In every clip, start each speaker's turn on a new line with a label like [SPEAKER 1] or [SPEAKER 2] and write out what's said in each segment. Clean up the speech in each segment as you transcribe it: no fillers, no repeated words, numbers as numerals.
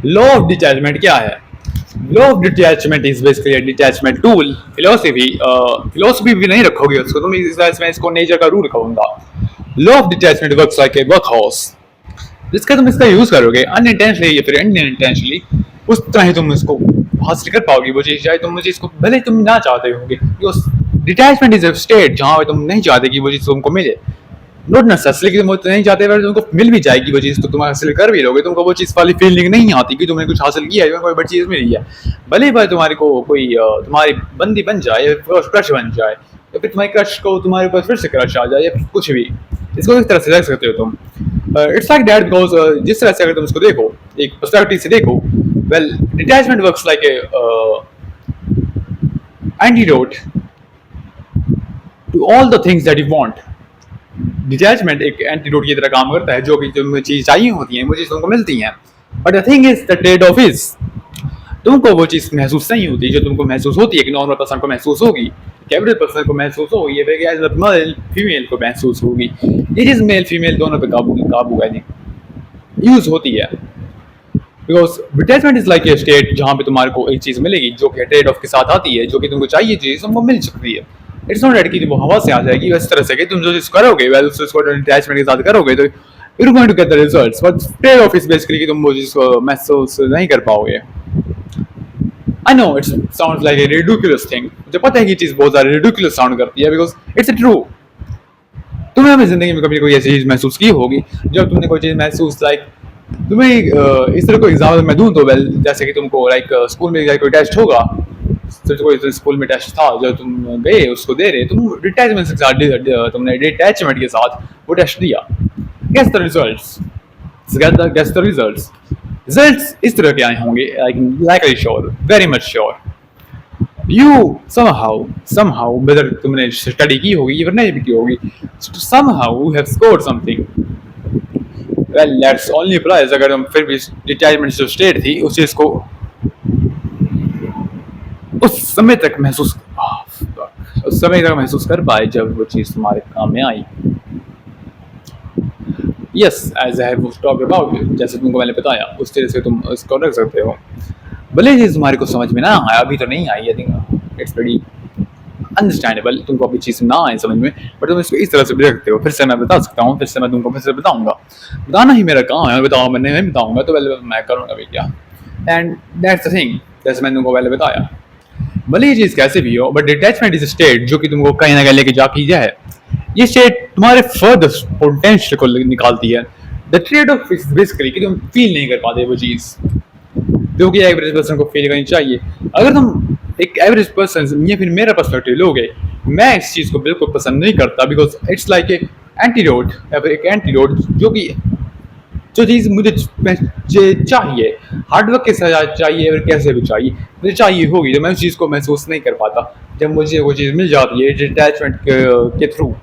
[SPEAKER 1] Law of detachment क्या है? Law of detachment is basically detachment tool. Philosophy भी नहीं रखोगे उसको तुम, इस वजह से मैं इसको नेचर का रूल कहूंगा। Law of detachment works like A work house, जिसका तुम इसका यूज करोगे अनइंटेंशनली या फिर अनइंटेंशनली, उस तरह ही तुम इसको हासिल कर पाओगे वो चीज, चाहे तुम मुझे इसको भले तुम ना चाहते होगे। डिटैचमेंट इज अ स्टेट जहां पे तुम नहीं चाहते कि वो चीज तुमको मिले, नॉट नेसेसरी कि तुम नहीं चाहते, अगर तुमको मिल भी जाएगी वो चीज़ तो तुम हासिल कर भी लोगे, तुमको वो चीज़ वाली फीलिंग नहीं आती कि तुमने कुछ हासिल किया है, तुमको कोई बड़ी चीज़ मिली है। भले ही भाई तुम्हारे को कोई तुम्हारी बंदी बन जाए या क्रश बन जाए, या फिर तुम्हारे क्रश को तुम्हारे ऊपर फिर से क्रश आ जाए, या फिर कुछ भी, इसको इस तरह से देख सकते हो तुम। इट्स लाइक दैट बिकॉज जिस तरह से अगर तुम इसको देखो, एक पर्सपेक्टिव से देखो, well detachment works like a antidote to all the things that you want. Detachment एक एंटीडोट की तरह काम करता है, जो कि जो चीज़ चाहिए होती है वो चीज़ तुमको मिलती हैं, but the thing is the trade off is, तुमको वो चीज़ महसूस नहीं होती जो तुमको महसूस होती है कि नॉर्मल पर्सन को महसूस होगी, एवरेज पर्सन को महसूस होगी, या फिर मेल फीमेल को महसूस होगी। ये चीज़ मेल फीमेल दोनों पे काबू यूज होती है, because detachment is like a state जहाँ पे तुम्हारे को एक चीज़ मिलेगी जो कि ट्रेड ऑफ के साथ आती है, जो कि तुमको चाहिए चीज़ तुमको मिल सकती है। इट्स नॉट दैट कि वो हवा से आ जाएगी, इस तरह से कि तुम जो चीज़ करोगे वेल उसको अटैचमेंट के साथ करोगे तो you are going to get the results, but trade off is basically कि तुम वो चीज़ को महसूस नहीं कर पाओगे। I know it's sounds like a ridiculous thing, मुझे पता है कि चीज़ बहुत ज़्यादा रिडिकुलस साउंड करती है, बिकॉज इट्स ट्रू। तुमने अपनी जिंदगी में कभी कोई ऐसी चीज़ महसूस की होगी जब तुमने कोई चीज़ महसूस लाइक तुम्हें इस तरह कोई एग्जाम्पल मैं दूं तो वेल जैसे कि तुमको लाइक स्कूल में कोई टेस्ट होगा, तो कोई स्कूल में टेस्ट था जब तुम गए उसको दे रहे, तुम डिटैचमेंट के साथ तुमने डिटैचमेंट के साथ वो टेस्ट दिया, guess the results, guess the results, results इस तरह के आए होंगे, like sure, very much sure. You somehow whether तुमने स्टडी की होगी या नहीं भी की होगी, somehow you have scored something, well that's only applies अगर हम फिर भी डिटैचमेंट जो स्टेट थी उस चीज़ को उस समय तक महसूस कर पाए जब वो चीज़ तुम्हारे काम में आई। Yes as I have talked about, जैसे तुमको मैंने बताया उस तरह से तुम इसको रख सकते हो, भले चीज़ तुम्हारे को समझ में ना आया, अभी तो नहीं आई, I think it's very understandable, तुमको अभी चीज़ ना आए समझ में, बट तुम इसको इस तरह से भी रखते हो। फिर से मैं बता सकता हूँ, फिर से मैं तुमको फिर से बताऊँगा, बताना ही मेरा काम है, बताओ मैं नहीं बताऊँगा तो पहले मैं करूँगा भी क्या, एंड दैट्स द थिंग, जैसे मैंने तुमको पहले बताया। भले ये चीज़ कैसे भी हो, बट डिटैचमेंट इज स्टेट जो कि तुमको कहीं ना कहीं लेके जाती जाए, ये स्टेट तुम्हारे फर्दर पोटेंशियल को निकालती है। The trade off is basically कि तुम फील नहीं कर पाते वो चीज़ जो कि एवरेज पर्सन को फील करनी चाहिए। अगर तुम एक एवरेज पर्सन या फिर मेरा पर्सपेक्टिव लोगे, मैं इस चीज़ को बिल्कुल पसंद नहीं करता, because it's like a antidote, या फिर एक एंटीडोट जो कि जो चीज़ मुझे चाहिए, हार्डवर्क के साथ चाहिए और कैसे भी चाहिए मुझे चाहिए होगी, तो मैं उस चीज़ को महसूस नहीं कर पाता जब मुझे वो चीज़ मिल जाती है डिटैचमेंट के through,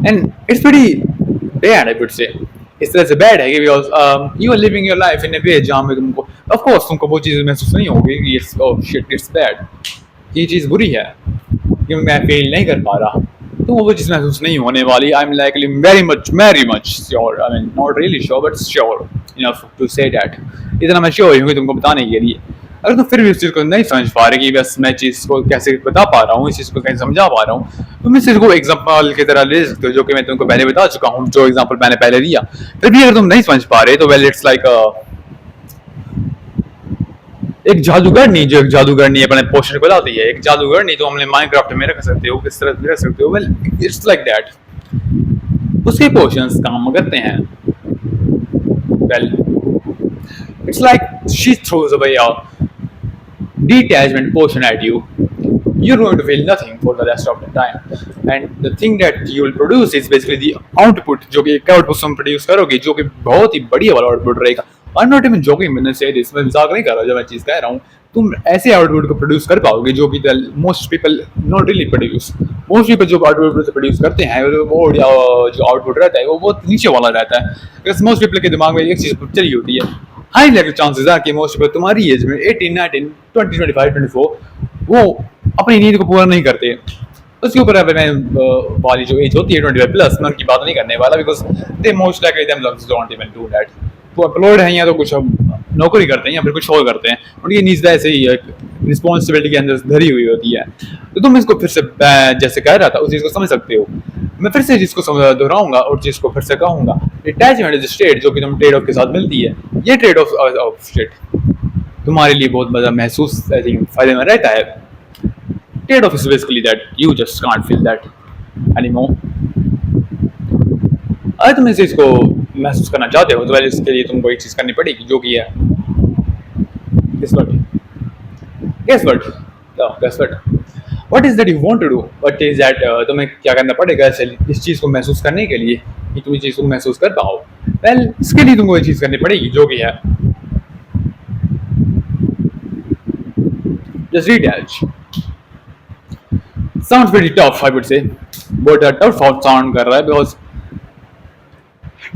[SPEAKER 1] and it's very bad I would say. इस तरह से बैड है कि because you are living your life in a way जहाँ में तुमको ऑफ कोर्स तुमको वो चीज़ महसूस नहीं होगी, it's oh shit it's bad, ये चीज़ बुरी है कि मैं फील नहीं कर पा रहा, तो वो चीज़ महसूस नहीं होने वाली। I am likely very much sure, I mean not really sure but sure enough to say that, इतना मैं श्योर हूँ कि तुमको बताने के लिए। अगर तुम फिर भी उस चीज़ को नहीं समझ पा रहे कि बस मैं चीज़ को कैसे बता पा रहा हूँ, इस चीज़ को कैसे समझा पा रहा हूँ, तुम इस चीज़ को एग्जाम्पल की तरह ले सकते हो जो कि मैं तुमको पहले बता चुका हूँ, जो एग्जाम्पल मैंने पहले दिया। फिर भी अगर तुम नहीं समझ पा रहे तो वेल इट्स लाइक एक जादूगरनी, जो एक जादूगरनी अपने पोर्शन को बताती है, एक जादूगरनी तो हमने माइनक्राफ्ट में रख सकते हो, किस तरह भी रख सकते हो, वेल इट्स लाइक दैट, उसके पोर्शंस काम करते हैं। Well it's like she throws away a detachment portion at you, you're going to feel nothing for the rest of the time, and the thing that you will produce is basically the output, जो कि एक output तुम produce करोगे जो कि बहुत ही बढ़िया वाला आउटपुट रहेगा। I am not even joking, मैंने से दिस, मैं मजाक नहीं कर रहा जब मैं चीज़ कह रहा हूँ, तुम ऐसे आउटपुट को प्रोड्यूस कर पाओगे जो कि most people not really produce. Most people जो आउटपुट प्रोड्यूस करते हैं वो जो आउटपुट रहता है वो बहुत नीचे वाला रहता है, बिकॉज मोस्ट पीपल के दिमाग में एक चीज़ चली होती है, हाई लेवल चांसेस आर कि मोस्ट पीपल तुम्हारी एज में 18, 19, 20, 25, 24 वो अपनी नीड को पूरा नहीं करते। उसके ऊपर अब मैं वाली जो एज होती है 25 प्लस, मैं उनकी बात नहीं करने वाला, because they most likely themselves don't even do that, तो अपलोड है या तो कुछ नौकरी करते हैं या फिर कुछ और करते हैं, उनकी नीड्स ऐसे ही एक रिस्पॉन्सिबिलिटी के अंदर धरी हुई होती है। तो तुम इसको फिर से जैसे कह रहा था उस चीज़ को समझ सकते हो। मैं फिर से चीज़ को दोहराऊंगा और चीज़ को फिर से कहूँगा, अटैचमेंट इज स्टेट जो कि तुम ट्रेड ऑफ के साथ मिलती है। ये ट्रेड ऑफ स्टेट तुम्हारे लिए बहुत ज़्यादा महसूस आई थिंक फायदे में रहता है। Trade off is basically that you just can't feel that anymore. अगर तुम इस चीज़ को महसूस करना चाहते हो तो पहले इसके लिए तुमको एक चीज़ करनी पड़ेगी जो कि है guess what guess what guess what what is that you want to do, what is that तुम्हें क्या करना पड़ेगा इस चीज़ को महसूस करने के लिए कि तुम इस चीज़ को महसूस कर पाओ। वेल इसके लिए तुमको एक चीज़ करनी पड़ेगी जो कि है just detach. Sounds pretty tough I would say, but tough sound कर रहा है because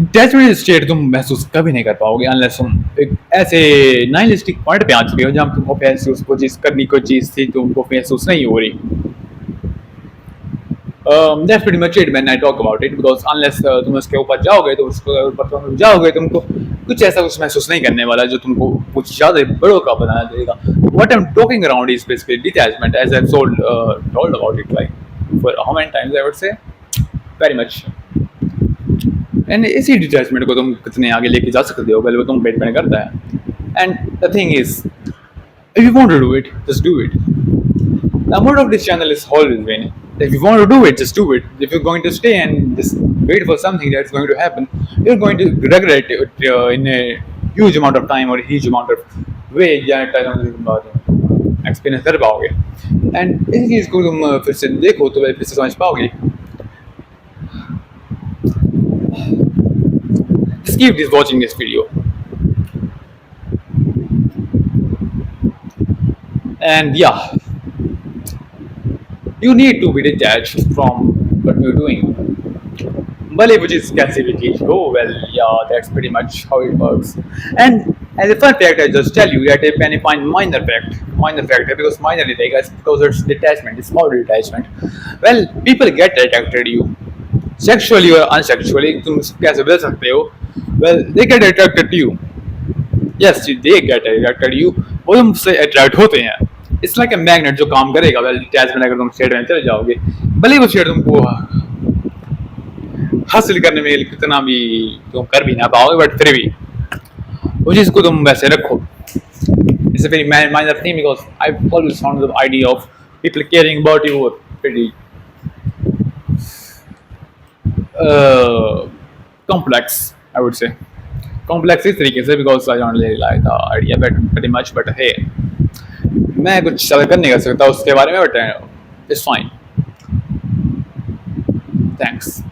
[SPEAKER 1] डेस्परेट स्टेट तुम महसूस कभी नहीं कर पाओगे अनलेस तुम एक ऐसे नाइलिस्टिक पॉइंट पे आ चुके हो जहाँ तुमको महसूस को चीज़ करनी कोई चीज़ थी तुमको महसूस नहीं हो रही। That's pretty much it when I talk about it because unless तुम उसके ऊपर जाओगे तो उसके ऊपर तुम जाओगे तुमको कुछ ऐसा कुछ महसूस नहीं करने वाला जो तुमको कुछ ज़्यादा बड़ों का बना देगा। What I'm talking around is basically detachment as I've told about it like for how many times I would say very much. And इसी डिटैचमेंट को तुम कितने आगे लेके जा सकते हो पहले वो तुम पे डिपेंड करता है। And the thing is if you want to do it just do it. The mode of this channel is always been if you want to do it just do it. If you're going to stay and just wait for something that's going to happen you're going to regret it in a huge amount of time or a huge amount of way experience कर पाओगे। And इस चीज़ को तुम फिर से देखो तो फिर से समझ पाओगे। Just keep watching this video and yeah you need to be detached from what you're doing. Bale which is कैसे भी चीज हो well yeah that's pretty much how it works. And as a fun fact I just tell you that if any find minor fact because minor because it's detachment, it's small detachment. Well people get attracted to you sexually or unsexually तुम कैसे बदल सकते हो। Well they get attracted to you, yes they get attracted to you, वो तुमसे attract होते हैं। It's like a magnet जो काम करेगा। वेल डिटैचमेंट अगर तुम स्टेट में चले जाओगे भले वो स्टेट तुमको हासिल करने में कितना भी तुम कर भी ना पाओगे बट फिर भी वो चीज़ को तुम वैसे रखो। It's a very minor thing because I always found the idea of people caring about you pretty complex I would say, complex इस तरीके से because I don't really like the idea pretty much but hey मैं कुछ कर नहीं कर सकता उसके बारे में बट इट्स फाइन। थैंक्स।